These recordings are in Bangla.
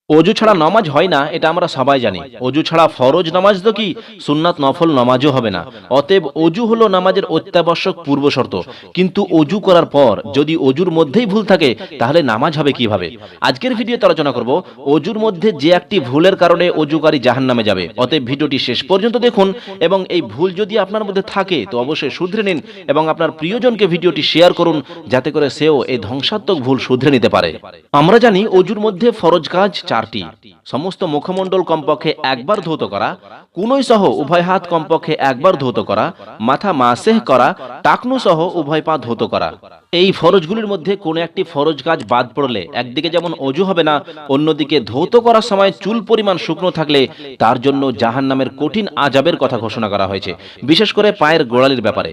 অজু ছাড়া নামাজ হয় না, এটা আমরা সবাই জানি। অজু ছাড়া ফরজ নামাজ তো কি, সুন্নাত নফল নামাজও হবে না। অতএব অজু হলো নামাজের অত্যাবশ্যক পূর্ব শর্ত। কিন্তু অজু করার পর যদি অজুর মধ্যেই ভুল থাকে, তাহলে নামাজ হবে কিভাবে? আজকের ভিডিওতে আলোচনা করব অজুর মধ্যে যে একটি ভুলের কারণে অজুকারী জাহান্নামে যাবে। অতএব ভিডিওটি শেষ পর্যন্ত দেখুন, এবং এই ভুল যদি আপনার মধ্যে থাকে তো অবশ্যই শুধরে নিন, এবং আপনার প্রিয়জনকে ভিডিওটি শেয়ার করুন, যাতে করে সেও এই ধ্বংসাত্মক ভুল শুধরে নিতে পারে। আমরা জানি অজুর মধ্যে ফরজ কাজ চারটি। সমস্ত মুখমণ্ডল কমপক্ষে একবার ধৌত করা, কুনই সহ উভয় হাত কমপক্ষে একবার ধৌত করা, মাথা মাসেহ করা, টাকনু সহ উভয় পা ধৌত করা। এই ফরজগুলির মধ্যে কোনো একটি ফরজ কাজ বাদ পড়লে একদিকে যেমন অজু হবে না, অন্যদিকে ধৌত করার সময় চুল পরিমাণ শুকনো থাকলে তার জন্য জাহান্নামের কঠিন আযাবের কথা ঘোষণা করা হয়েছে, বিশেষ করে পায়ের গোড়ালির ব্যাপারে।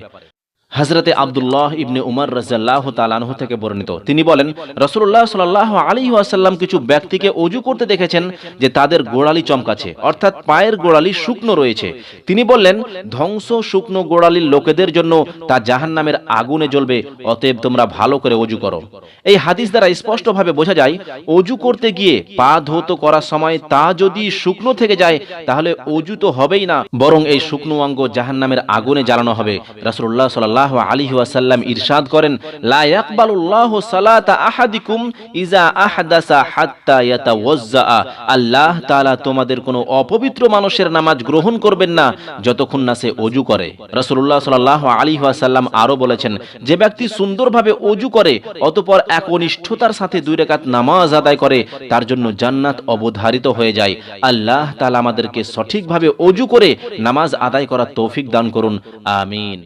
হযরতে আব্দুল্লাহ ইবনে উমর রাদিয়াল্লাহু তাআলা আনহু থেকে বর্ণিত, তিনি বলেন, রাসূলুল্লাহ সাল্লাল্লাহু আলাইহি ওয়াসাল্লাম কিছু ব্যক্তিকে অজু করতে দেখেছেন যে তাদের গোড়ালি চমকাচ্ছে, অর্থাৎ পায়ের গোড়ালি শুকনো রয়েছে। তিনি বললেন, ধ্বংস শুকনো গোড়ালির লোকেদের জন্য তা জাহান্নামের আগুনে জ্বলবে, অতএব তোমরা ভালো করে অজু করো। এই হাদিস দ্বারা স্পষ্টভাবে বোঝা যায়, অজু করতে গিয়ে পা ধৌত করার সময় তা যদি শুকনো থেকে যায়, তাহলে অজু তো হবেই না, বরং এই শুকনো অঙ্গ জাহান্নামের আগুনে জ্বালানো হবে। রাসূলুল্লাহ সাল্লাল্লাহু আলাইহি ওয়াসাল্লাম ইরশাদ করেন, লা ইয়াকবালুল্লাহু সালাতা আহাদিকুম ইজা আহদাসা হাত্তা ইয়াতাওয়াজ্জা। আল্লাহ তাআলা তোমাদের কোনো অপবিত্র মানুষের নামাজ গ্রহণ করবেন না যতক্ষণ না সে অজু করে। রাসূলুল্লাহ সাল্লাল্লাহু আলাইহি ওয়াসাল্লাম আরো বলেছেন, যে ব্যক্তি সুন্দরভাবে অজু করে অতঃপর একনিষ্ঠতার সাথে 2 রাকাত নামাজ আদায় করে, তার জন্য জান্নাত অবধারিত হয়ে যায়। আল্লাহ তাআলা আমাদেরকে সঠিকভাবে অজু করে নামাজ আদায় করার তৌফিক দান করুন, আমিন।